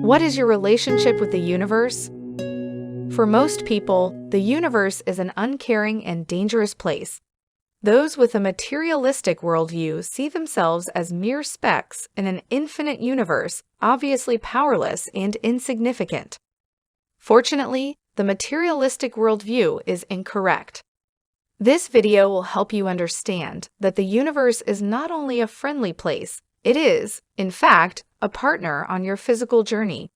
What is your relationship with the universe? For most people, the universe is an uncaring and dangerous place. Those with a materialistic worldview see themselves as mere specks in an infinite universe, obviously powerless and insignificant. Fortunately, the materialistic worldview is incorrect. This video will help you understand that the universe is not only a friendly place, it is, in fact, a partner on your physical journey.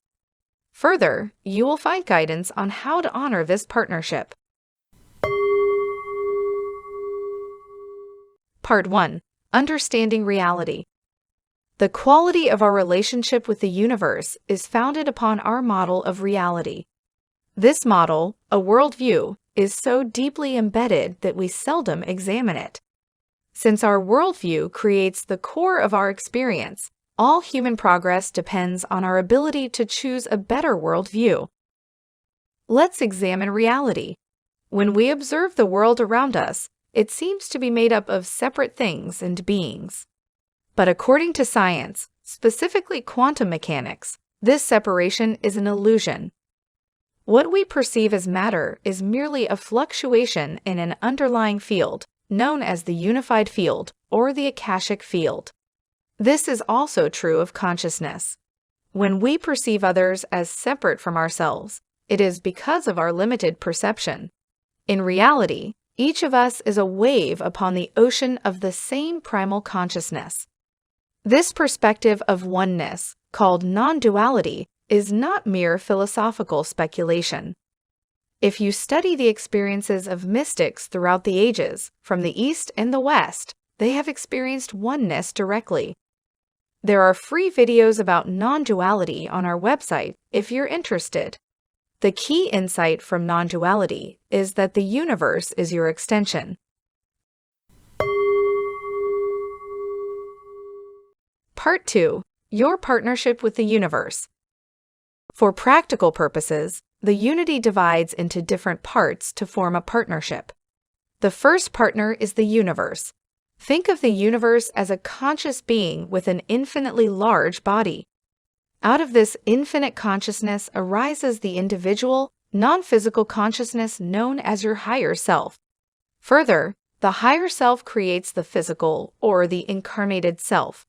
Further, you will find guidance on how to honor this partnership. Part 1. Understanding reality. The quality of our relationship with the universe is founded upon our model of reality. This model, a worldview, is so deeply embedded that we seldom examine it. Since our worldview creates the core of our experience, all human progress depends on our ability to choose a better worldview. Let's examine reality. When we observe the world around us, it seems to be made up of separate things and beings. But according to science, specifically quantum mechanics, this separation is an illusion. What we perceive as matter is merely a fluctuation in an underlying field, known as the unified field or the Akashic field. This is also true of consciousness. When we perceive others as separate from ourselves, it is because of our limited perception. In reality, each of us is a wave upon the ocean of the same primal consciousness. This perspective of oneness, called non-duality, is not mere philosophical speculation. If you study the experiences of mystics throughout the ages, from the East and the West, they have experienced oneness directly. There are free videos about non-duality on our website if you're interested. The key insight from non-duality is that the universe is your extension. Part 2. Your partnership with the universe. For practical purposes, the unity divides into different parts to form a partnership. The first partner is the universe. Think of the universe as a conscious being with an infinitely large body. Out of this infinite consciousness arises the individual, non-physical consciousness known as your higher self. Further, the higher self creates the physical, or the incarnated self.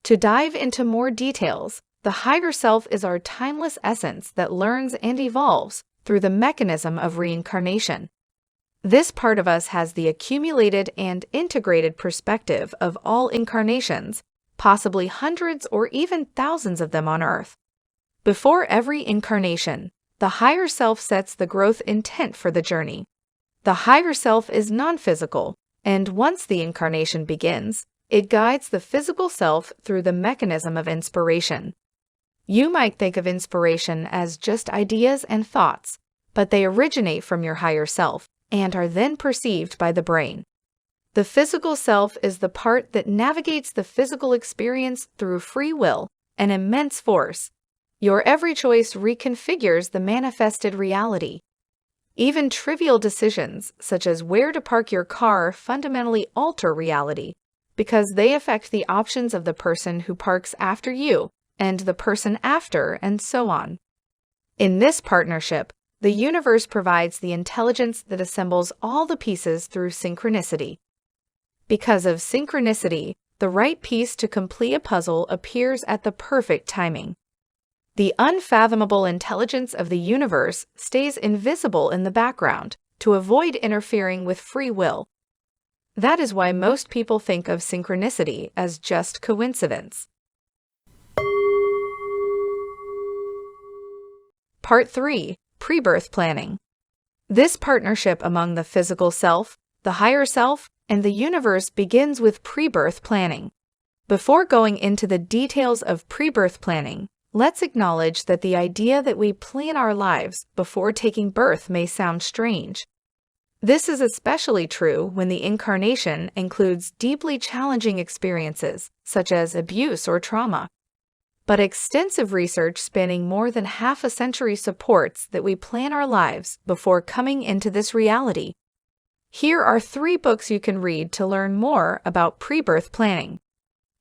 To dive into more details, the higher self is our timeless essence that learns and evolves through the mechanism of reincarnation. This part of us has the accumulated and integrated perspective of all incarnations, possibly hundreds or even thousands of them on Earth. Before every incarnation, the higher self sets the growth intent for the journey. The higher self is non-physical, and once the incarnation begins, it guides the physical self through the mechanism of inspiration. You might think of inspiration as just ideas and thoughts, but they originate from your higher self and are then perceived by the brain. The physical self is the part that navigates the physical experience through free will, an immense force. Your every choice reconfigures the manifested reality. Even trivial decisions, such as where to park your car, fundamentally alter reality, because they affect the options of the person who parks after you, and the person after, and so on. In this partnership, the universe provides the intelligence that assembles all the pieces through synchronicity. Because of synchronicity, the right piece to complete a puzzle appears at the perfect timing. The unfathomable intelligence of the universe stays invisible in the background to avoid interfering with free will. That is why most people think of synchronicity as just coincidence. Part 3. PreBirth Planning. This partnership among the physical self, the higher self, and the universe begins with pre-birth planning. Before going into the details of pre-birth planning, let's acknowledge that the idea that we plan our lives before taking birth may sound strange. This is especially true when the incarnation includes deeply challenging experiences, such as abuse or trauma. But extensive research spanning more than half a century supports that we plan our lives before coming into this reality. Here are 3 books you can read to learn more about pre-birth planning.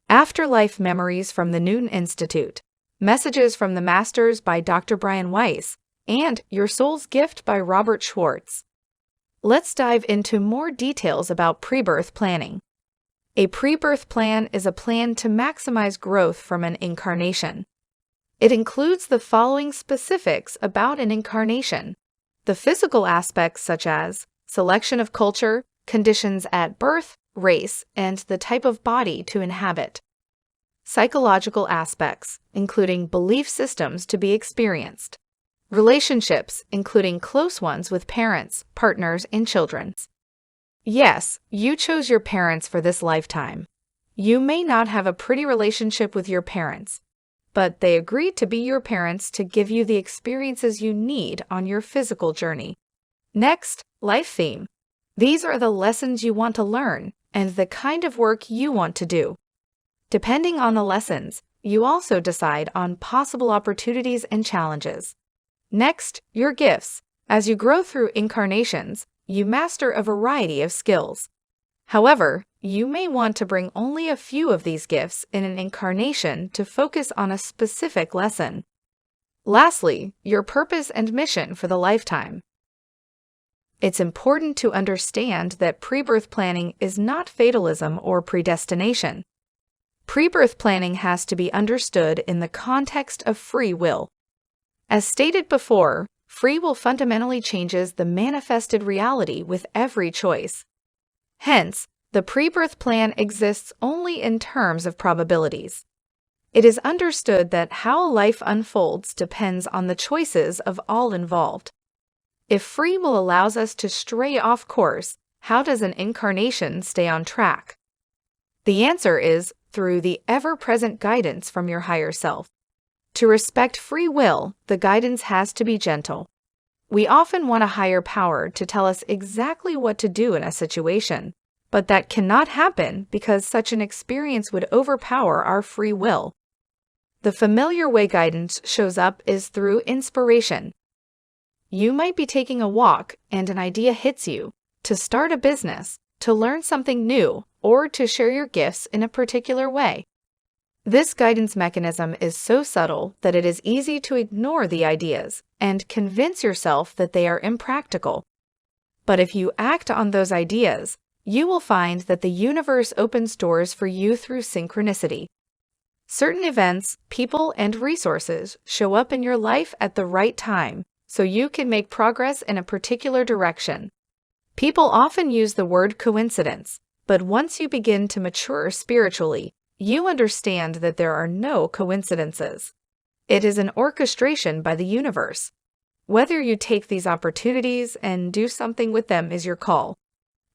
Afterlife Memories from the Newton Institute, Messages from the Masters by Dr. Brian Weiss, and Your Soul's Gift by Robert Schwartz. Let's dive into more details about pre-birth planning. A pre-birth plan is a plan to maximize growth from an incarnation. It includes the following specifics about an incarnation: the physical aspects such as selection of culture, conditions at birth, race, and the type of body to inhabit. Psychological aspects, including belief systems to be experienced. Relationships, including close ones with parents, partners, and children. Yes, you chose your parents for this lifetime. You may not have a pretty relationship with your parents, but they agreed to be your parents to give you the experiences you need on your physical journey. Next, life theme. These are the lessons you want to learn and the kind of work you want to do. Depending on the lessons, you also decide on possible opportunities and challenges. Next, your gifts. As you grow through incarnations, you master a variety of skills. However, you may want to bring only a few of these gifts in an incarnation to focus on a specific lesson. Lastly, your purpose and mission for the lifetime. It's important to understand that pre-birth planning is not fatalism or predestination. Pre-birth planning has to be understood in the context of free will. As stated before, free will fundamentally changes the manifested reality with every choice. Hence, the pre-birth plan exists only in terms of probabilities. It is understood that how life unfolds depends on the choices of all involved. If free will allows us to stray off course, how does an incarnation stay on track? The answer is through the ever-present guidance from your higher self. To respect free will, the guidance has to be gentle. We often want a higher power to tell us exactly what to do in a situation, but that cannot happen because such an experience would overpower our free will. The familiar way guidance shows up is through inspiration. You might be taking a walk and an idea hits you to start a business, to learn something new, or to share your gifts in a particular way. This guidance mechanism is so subtle that it is easy to ignore the ideas and convince yourself that they are impractical. But if you act on those ideas, you will find that the universe opens doors for you through synchronicity. Certain events, people, and resources show up in your life at the right time, so you can make progress in a particular direction. People often use the word coincidence, but once you begin to mature spiritually, you understand that there are no coincidences. It is an orchestration by the universe. Whether you take these opportunities and do something with them is your call.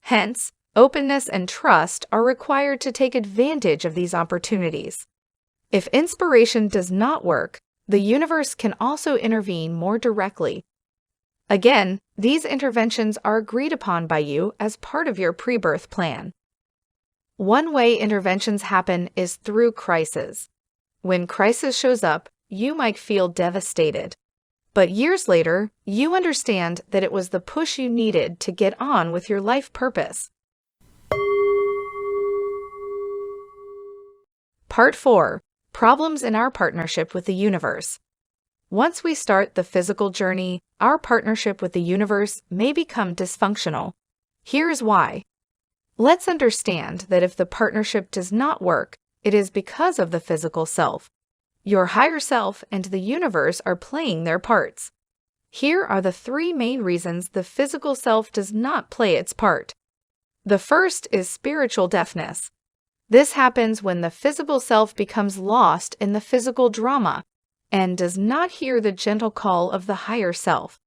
Hence, openness and trust are required to take advantage of these opportunities. If inspiration does not work, the universe can also intervene more directly. Again, these interventions are agreed upon by you as part of your pre-birth plan. One way interventions happen is through crisis. When crisis shows up, you might feel devastated. But years later, you understand that it was the push you needed to get on with your life purpose. Part 4. Problems in our partnership with the universe. Once we start the physical journey, our partnership with the universe may become dysfunctional. Here's why. Let's understand that if the partnership does not work, it is because of the physical self. Your higher self and the universe are playing their parts. Here are the 3 main reasons the physical self does not play its part. The first is spiritual deafness. This happens when the physical self becomes lost in the physical drama and does not hear the gentle call of the higher self.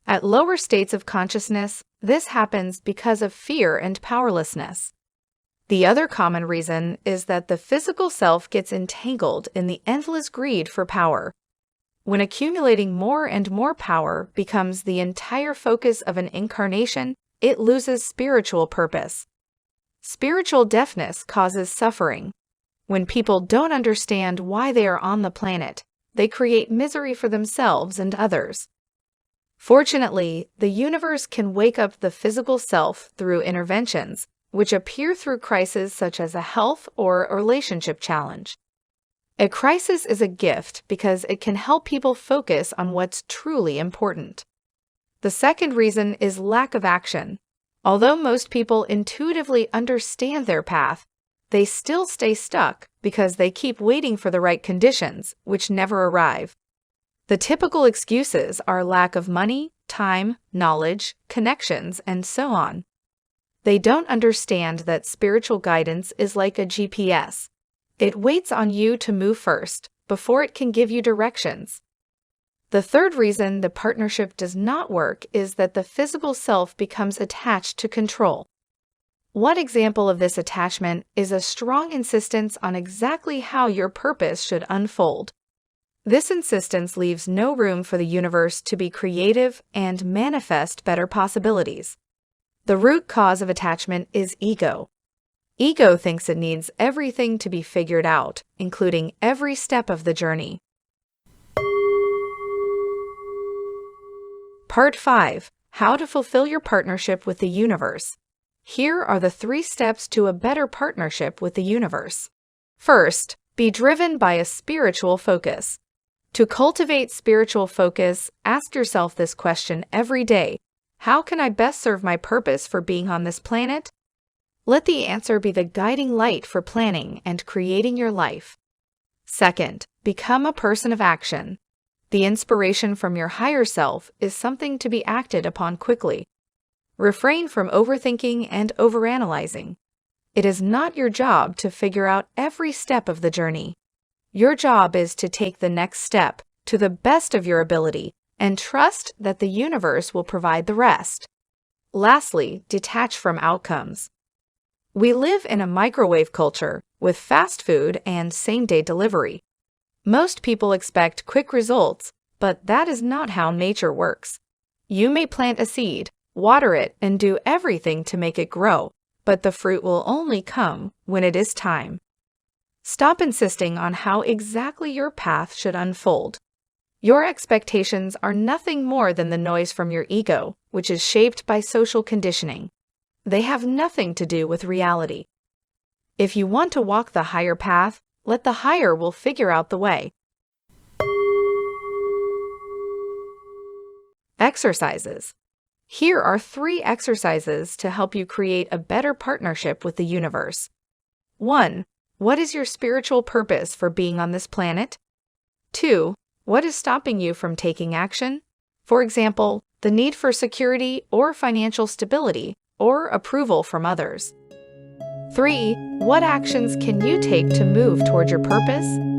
At lower states of consciousness, this happens because of fear and powerlessness. The other common reason is that the physical self gets entangled in the endless greed for power. When accumulating more and more power becomes the entire focus of an incarnation, it loses spiritual purpose. Spiritual deafness causes suffering. When people don't understand why they are on the planet, they create misery for themselves and others. Fortunately, the universe can wake up the physical self through interventions, which appear through crises such as a health or a relationship challenge. A crisis is a gift because it can help people focus on what's truly important. The second reason is lack of action. Although most people intuitively understand their path, they still stay stuck because they keep waiting for the right conditions, which never arrive. The typical excuses are lack of money, time, knowledge, connections, and so on. They don't understand that spiritual guidance is like a GPS. It waits on you to move first, before it can give you directions. The third reason the partnership does not work is that the physical self becomes attached to control. One example of this attachment is a strong insistence on exactly how your purpose should unfold. This insistence leaves no room for the universe to be creative and manifest better possibilities. The root cause of attachment is ego. Ego thinks it needs everything to be figured out, including every step of the journey. Part 5. How to fulfill your partnership with the universe. Here are the 3 steps to a better partnership with the universe. First, be driven by a spiritual focus. To cultivate spiritual focus, ask yourself this question every day. How can I best serve my purpose for being on this planet? Let the answer be the guiding light for planning and creating your life. Second, become a person of action. The inspiration from your higher self is something to be acted upon quickly. Refrain from overthinking and overanalyzing. It is not your job to figure out every step of the journey. Your job is to take the next step to the best of your ability and trust that the universe will provide the rest. Lastly, detach from outcomes. We live in a microwave culture with fast food and same-day delivery. Most people expect quick results, but that is not how nature works. You may plant a seed, water it, and do everything to make it grow, but the fruit will only come when it is time. Stop insisting on how exactly your path should unfold. Your expectations are nothing more than the noise from your ego, which is shaped by social conditioning. They have nothing to do with reality. If you want to walk the higher path, let the higher will figure out the way. Exercises. Here are 3 exercises to help you create a better partnership with the universe. 1. What is your spiritual purpose for being on this planet? 2. What is stopping you from taking action? For example, the need for security or financial stability, or approval from others. 3. What actions can you take to move toward your purpose?